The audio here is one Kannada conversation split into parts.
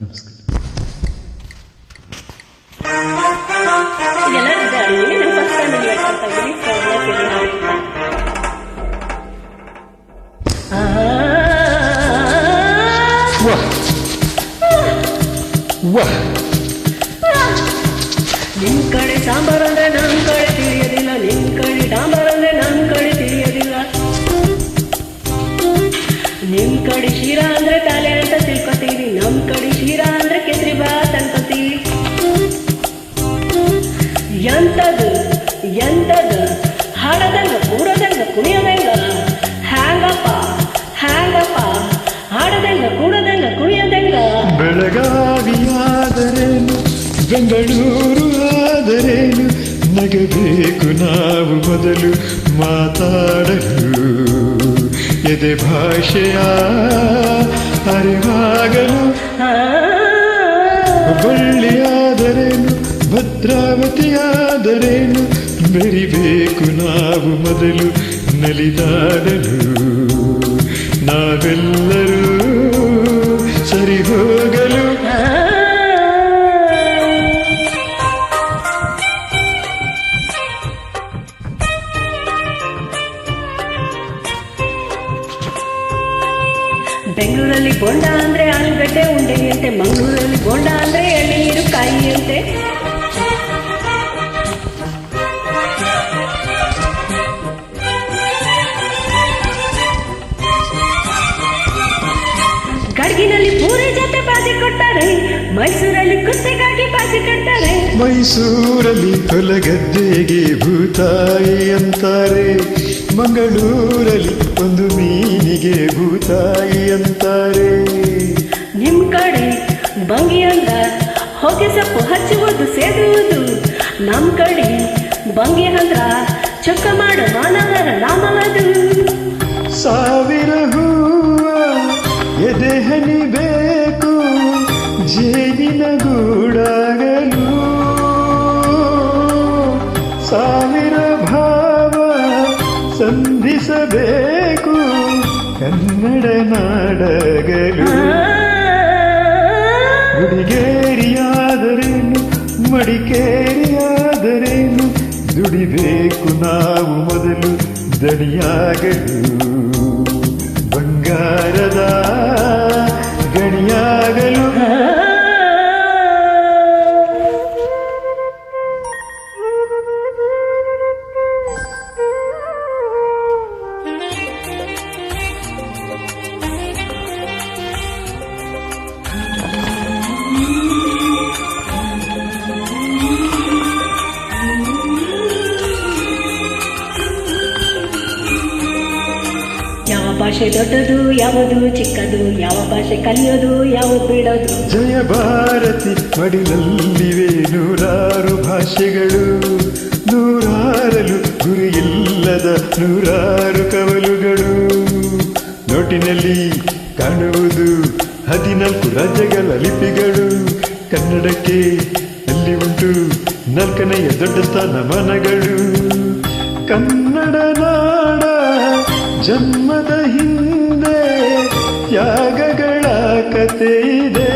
ನಮಸ್ಕಾರ. ನಿಮ್ ಕಡೆ ಸಾಂಬಾರ್ ಅಂದ್ರೆ ನಮ್ ಕಡೆ ತಿಳಿಯೋದಿಲ್ಲ, ನಿಮ್ ಕಡೆ ಡಾಂಬರ್ ಅಂದ್ರೆ ನಮ್ ಕಡೆ ತಿಳಿಯೋದಿಲ್ಲ. ನಿಮ್ ಕಡೆ ಶೀರಾ ಅಂದ್ರೆ ತಲೆ ಅಂತ ತಿಳ್ಕೊತೀವಿ, ನಮ್ ಕಡೆ ಶೀರಾ ಅಂದ್ರೆ ಕೇಸರಿ ಬಾತ್ ಅನ್ಕೋತೀವಿ. ಎಂತದು ಎಂತದು ಹಾಡದಂಗ ಕೂಡದಂಗ ಕುಣಿಯೋದಂಗ ಹ್ಯಾಂಗಪ್ಪ ಹ್ಯಾಂಗಪ್ಪ ಹಾಡದಂಗ ಕೂಡದಂಗ ಕುಣಿಯೋದಂಗ. ಬೆಳಗಾವಿಯಾದರೇನು ಬೆಂಗಳೂರು ಆದರೇನು ನಗಬೇಕು ನಾವು ಮೊದಲು ಮಾತಾಡಲು, ಎದೆ ಭಾಷೆಯ ಅರಿವಾಗಲು. ಬಳ್ಳಿಯಾದರೇನು ಭದ್ರಾವತಿಯಾದರೇನು ಬೆರಿಬೇಕು ನಾವು ಮೊದಲು ನಲಿದಾಡಲು. ನಾವೆಲ್ಲರೂ ಸರಿ ಹೋಗಲು. ಬೆಂಗಳೂರಲ್ಲಿ ಬೋಂಡ ಅಂದ್ರೆ ಆಲೂಗಡ್ಡೆ ಉಂಡೆಯಂತೆ, ಮಂಗಳೂರಲ್ಲಿ ಬೋಂಡ ಅಂದ್ರೆ ಎಳ್ನೀರು ಕಾಯಿಯಂತೆ. ಗಡ್ಗಿನಲ್ಲಿ ಪೂರಿ ಜೊತೆ ಬಾಜಿ ಕೊಡ್ತಾರೆ, ಮೈಸೂರಲ್ಲಿ ಕುಸ್ತಿಗಾಗಿ ಬಾಜಿ ಕಟ್ತಾರೆ. ಮೈಸೂರಲ್ಲಿ ಹೊಲಗದ್ದೆಗೆ ಭೂತಾಯಿ ಅಂತಾರೆ, ಮಂಗಳೂರಲ್ಲಿ ಒಂದು ಮೀನಿಗೆ ಭೂತಾಯಿ ಅಂತಾರೆ. ನಿಮ್ ಕಡೆ ಬಂಗಿ ಅಂದ ಹೊಗೆ ಸೊಪ್ಪು ಹಚ್ಚುವುದು ಸೇದುವುದು, ನಮ್ ಕಡೆ ಬಂಗಿ ಅಂದ್ರ ಚೊಕ್ಕ ಮಾಡ ಮಾನವರ ನಾಮವದು. ಸಾವಿರ ಹೂವ ಎದೆ ಹನಿಬೇಕು ಜೇನಿನ ಗೂಡಾಗಲು, ಸಾವಿರ ಭಾವ ಸಂಧಿಸಬೇಕು ಕನ್ನಡ ನಾಡಗಲು. ಗುಡಿಗೇರಿಯಾದರೇನು ಮಡಿಕೇರಿಯಾದರೇನು ದುಡಿಬೇಕು ನಾವು ಮೊದಲು ದಣಿಯಾಗಲು, ಬಂಗಾರದ ಗಣಿಯಾಗಲು. ಯಾವ ಭಾಷೆ ದೊಡ್ಡದು ಯಾವುದು ಚಿಕ್ಕದು, ಯಾವ ಭಾಷೆ ಕಲಿಯೋದು ಯಾವುದು ಬಿಡೋದು. ಜಯ ಭಾರತಿ ಮಡಿಲಲ್ಲಿವೆ ನೂರಾರು ಭಾಷೆಗಳು, ನೂರಾರಲು ಗುರಿಯಿಲ್ಲದ ನೂರಾರು ಕವಲುಗಳು. ನೋಟಿನಲ್ಲಿ ಕಾಣುವುದು 14 ರಾಜ್ಯಗಳ ಲಿಪಿಗಳು, ಕನ್ನಡಕ್ಕೆ ಅಲ್ಲಿ ಉಂಟು 4ನೇ ದೊಡ್ಡ ಸ್ಥಾನಮಾನಗಳು. ಕನ್ನಡ ನಾಡ ಜನ್ಮದ ಹಿಂದೆ ತ್ಯಾಗಗಳ ಕತೆ ಇದೆ,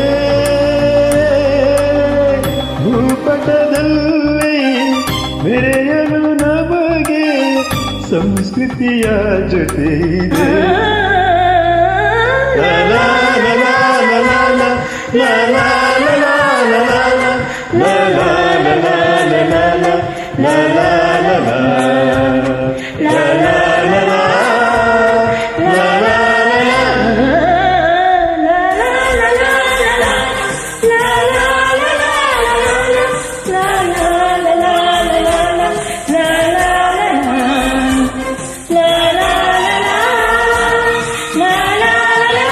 ಭೂಪಟದಲ್ಲಿ ಮೆರೆಯಲು ನಮಗೆ ಸಂಸ್ಕೃತಿಯ ಜೊತೆ ಇದೆ. la la la la